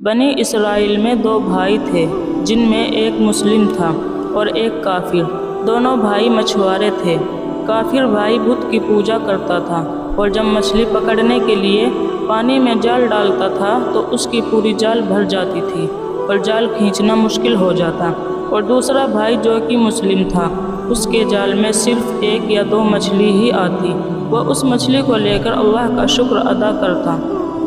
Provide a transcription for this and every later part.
بنی اسرائیل میں دو بھائی تھے جن میں ایک مسلم تھا اور ایک کافر۔ دونوں بھائی مچھوارے تھے۔ کافر بھائی بت کی پوجا کرتا تھا اور جب مچھلی پکڑنے کے لیے پانی میں جال ڈالتا تھا تو اس کی پوری جال بھر جاتی تھی اور جال کھینچنا مشکل ہو جاتا، اور دوسرا بھائی جو کہ مسلم تھا اس کے جال میں صرف ایک یا دو مچھلی ہی آتی۔ وہ اس مچھلی کو لے کر اللہ کا شکر ادا کرتا۔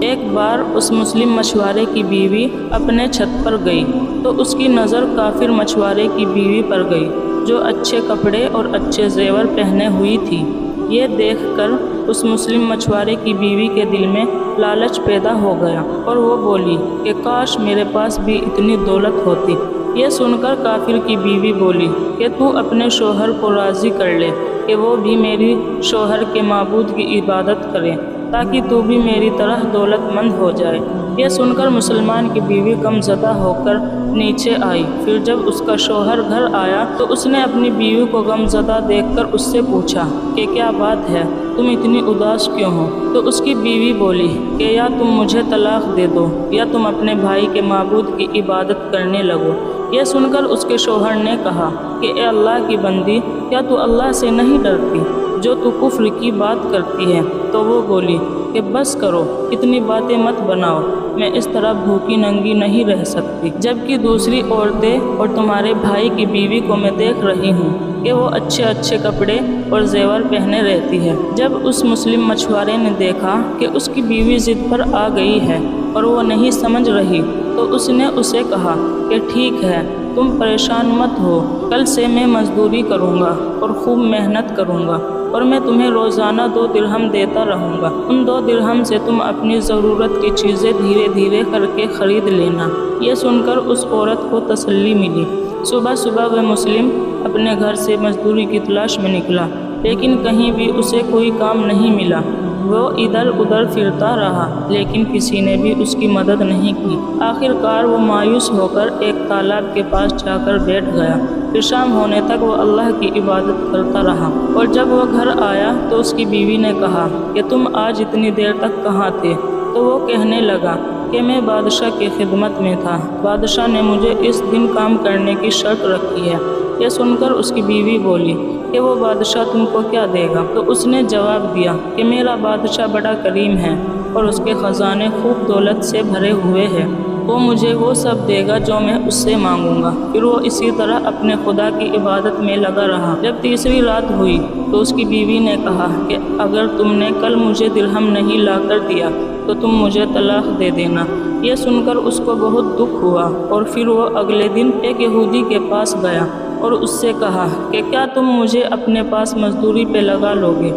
ایک بار اس مسلم مچھوارے کی بیوی اپنے چھت پر گئی تو اس کی نظر کافر مچھوارے کی بیوی پر گئی جو اچھے کپڑے اور اچھے زیور پہنے ہوئی تھی۔ یہ دیکھ کر اس مسلم مچھوارے کی بیوی کے دل میں لالچ پیدا ہو گیا اور وہ بولی کہ کاش میرے پاس بھی اتنی دولت ہوتی۔ یہ سن کر کافر کی بیوی بولی کہ تو اپنے شوہر کو راضی کر لے کہ وہ بھی میری شوہر کے معبود کی عبادت کرے تاکہ تو بھی میری طرح دولت مند ہو جائے۔ یہ سن کر مسلمان کی بیوی غم زدہ ہو کر نیچے آئی۔ پھر جب اس کا شوہر گھر آیا تو اس نے اپنی بیوی کو غم زدہ دیکھ کر اس سے پوچھا کہ کیا بات ہے، تم اتنی اداس کیوں ہو؟ تو اس کی بیوی بولی کہ یا تم مجھے طلاق دے دو یا تم اپنے بھائی کے معبود کی عبادت کرنے لگو۔ یہ سن کر اس کے شوہر نے کہا کہ اے اللہ کی بندی، کیا تو اللہ سے نہیں ڈرتی جو تو کفر کی بات کرتی ہے؟ تو وہ بولی کہ بس کرو، اتنی باتیں مت بناؤ، میں اس طرح بھوکی ننگی نہیں رہ سکتی، جبکہ دوسری عورتیں اور تمہارے بھائی کی بیوی کو میں دیکھ رہی ہوں کہ وہ اچھے اچھے کپڑے اور زیور پہنے رہتی ہے۔ جب اس مسلم مچھوارے نے دیکھا کہ اس کی بیوی ضد پر آ گئی ہے اور وہ نہیں سمجھ رہی تو اس نے اسے کہا کہ ٹھیک ہے، تم پریشان مت ہو، کل سے میں مزدوری کروں گا اور خوب محنت کروں گا اور میں تمہیں روزانہ 2 درہم دیتا رہوں گا۔ ان 2 درہم سے تم اپنی ضرورت کی چیزیں دھیرے دھیرے کر کے خرید لینا۔ یہ سن کر اس عورت کو تسلی ملی۔ صبح صبح وہ مسلم اپنے گھر سے مزدوری کی تلاش میں نکلا، لیکن کہیں بھی اسے کوئی کام نہیں ملا۔ وہ ادھر ادھر پھرتا رہا لیکن کسی نے بھی اس کی مدد نہیں کی۔ آخر کار وہ مایوس ہو کر ایک تالاب کے پاس جا کر بیٹھ گیا۔ پھر شام ہونے تک وہ اللہ کی عبادت کرتا رہا، اور جب وہ گھر آیا تو اس کی بیوی نے کہا کہ تم آج اتنی دیر تک کہاں تھے؟ تو وہ کہنے لگا کہ میں بادشاہ کی خدمت میں تھا، بادشاہ نے مجھے اس دن کام کرنے کی شرط رکھی ہے۔ یہ سن کر اس کی بیوی بولی کہ وہ بادشاہ تم کو کیا دے گا؟ تو اس نے جواب دیا کہ میرا بادشاہ بڑا کریم ہے اور اس کے خزانے خوب دولت سے بھرے ہوئے ہیں، وہ مجھے وہ سب دے گا جو میں اس سے مانگوں گا۔ پھر وہ اسی طرح اپنے خدا کی عبادت میں لگا رہا۔ جب تیسری رات ہوئی تو اس کی بیوی نے کہا کہ اگر تم نے کل مجھے درہم نہیں لا کر دیا تو تم مجھے طلاق دے دینا۔ یہ سن کر اس کو بہت دکھ ہوا اور پھر وہ اگلے دن ایک یہودی کے پاس گیا اور اس سے کہا کہ کیا تم مجھے اپنے پاس مزدوری پہ لگا لو گے؟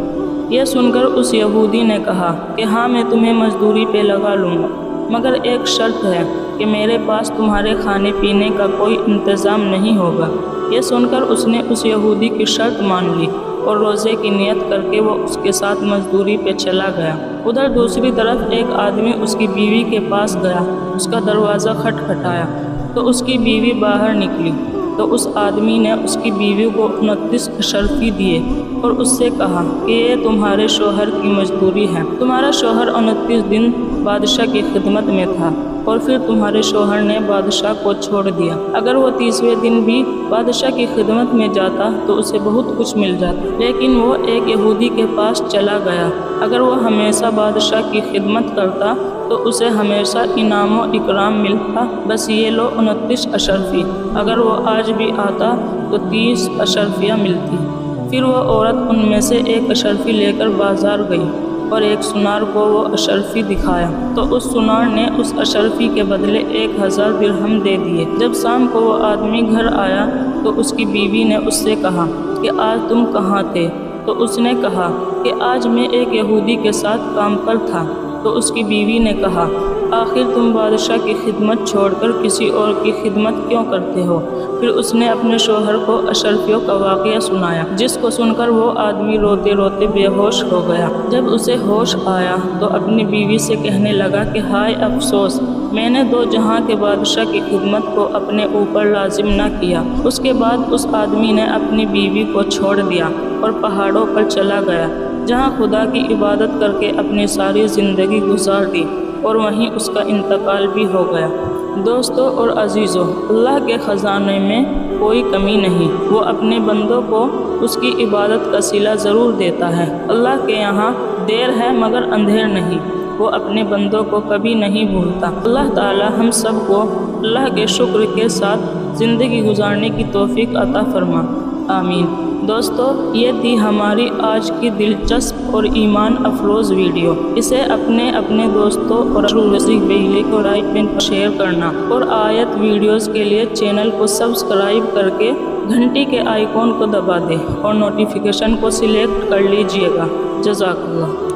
یہ سن کر اس یہودی نے کہا کہ ہاں، میں تمہیں مزدوری پہ لگا لوں گا، مگر ایک شرط ہے کہ میرے پاس تمہارے کھانے پینے کا کوئی انتظام نہیں ہوگا۔ یہ سن کر اس نے اس یہودی کی شرط مان لی اور روزے کی نیت کر کے وہ اس کے ساتھ مزدوری پہ چلا گیا۔ ادھر دوسری طرف ایک آدمی اس کی بیوی کے پاس گیا، اس کا دروازہ کھٹکھٹایا تو اس کی بیوی باہر نکلی تو اس آدمی نے اس کی بیوی کو 29 اشرفی دیے اور اس سے کہا کہ یہ تمہارے شوہر کی مزدوری ہے۔ تمہارا شوہر 29 دن بادشاہ کی خدمت میں تھا اور پھر تمہارے شوہر نے بادشاہ کو چھوڑ دیا۔ اگر وہ 30ویں دن بھی بادشاہ کی خدمت میں جاتا تو اسے بہت کچھ مل جاتا، لیکن وہ ایک یہودی کے پاس چلا گیا۔ اگر وہ ہمیشہ بادشاہ کی خدمت کرتا تو اسے ہمیشہ انعام و اکرام ملتا، بس یہ لو 29 اشرفی۔ اگر وہ آج بھی آتا تو 30 اشرفیاں ملتی۔ پھر وہ عورت ان میں سے ایک اشرفی لے کر بازار گئی اور ایک سنار کو وہ اشرفی دکھایا تو اس سنار نے اس اشرفی کے بدلے 1000 درہم دے دیے۔ جب شام کو وہ آدمی گھر آیا تو اس کی بیوی نے اس سے کہا کہ آج تم کہاں تھے؟ تو اس نے کہا کہ آج میں ایک یہودی کے ساتھ کام پر تھا۔ تو اس کی بیوی نے کہا آخر تم بادشاہ کی خدمت چھوڑ کر کسی اور کی خدمت کیوں کرتے ہو؟ پھر اس نے اپنے شوہر کو اشرفیوں کا واقعہ سنایا، جس کو سن کر وہ آدمی روتے روتے بے ہوش ہو گیا۔ جب اسے ہوش آیا تو اپنی بیوی سے کہنے لگا کہ ہائے افسوس، میں نے 2 جہاں کے بادشاہ کی خدمت کو اپنے اوپر لازم نہ کیا۔ اس کے بعد اس آدمی نے اپنی بیوی کو چھوڑ دیا اور پہاڑوں پر چلا گیا، جہاں خدا کی عبادت کر کے اپنی ساری زندگی گزار دی اور وہیں اس کا انتقال بھی ہو گیا۔ دوستوں اور عزیزوں، اللہ کے خزانے میں کوئی کمی نہیں۔ وہ اپنے بندوں کو اس کی عبادت کا صلہ ضرور دیتا ہے۔ اللہ کے یہاں دیر ہے مگر اندھیر نہیں، وہ اپنے بندوں کو کبھی نہیں بھولتا۔ اللہ تعالی ہم سب کو اللہ کے شکر کے ساتھ زندگی گزارنے کی توفیق عطا فرما، آمین۔ دوستو، یہ تھی ہماری آج کی دلچسپ اور ایمان افروز ویڈیو۔ اسے اپنے دوستوں اور بھائی کو رائٹ پن پر شیئر کرنا اور آیت ویڈیوز کے لیے چینل کو سبسکرائب کر کے گھنٹی کے آئیکن کو دبا دیں اور نوٹیفیکیشن کو سلیکٹ کر لیجئے گا۔ جزاک اللہ۔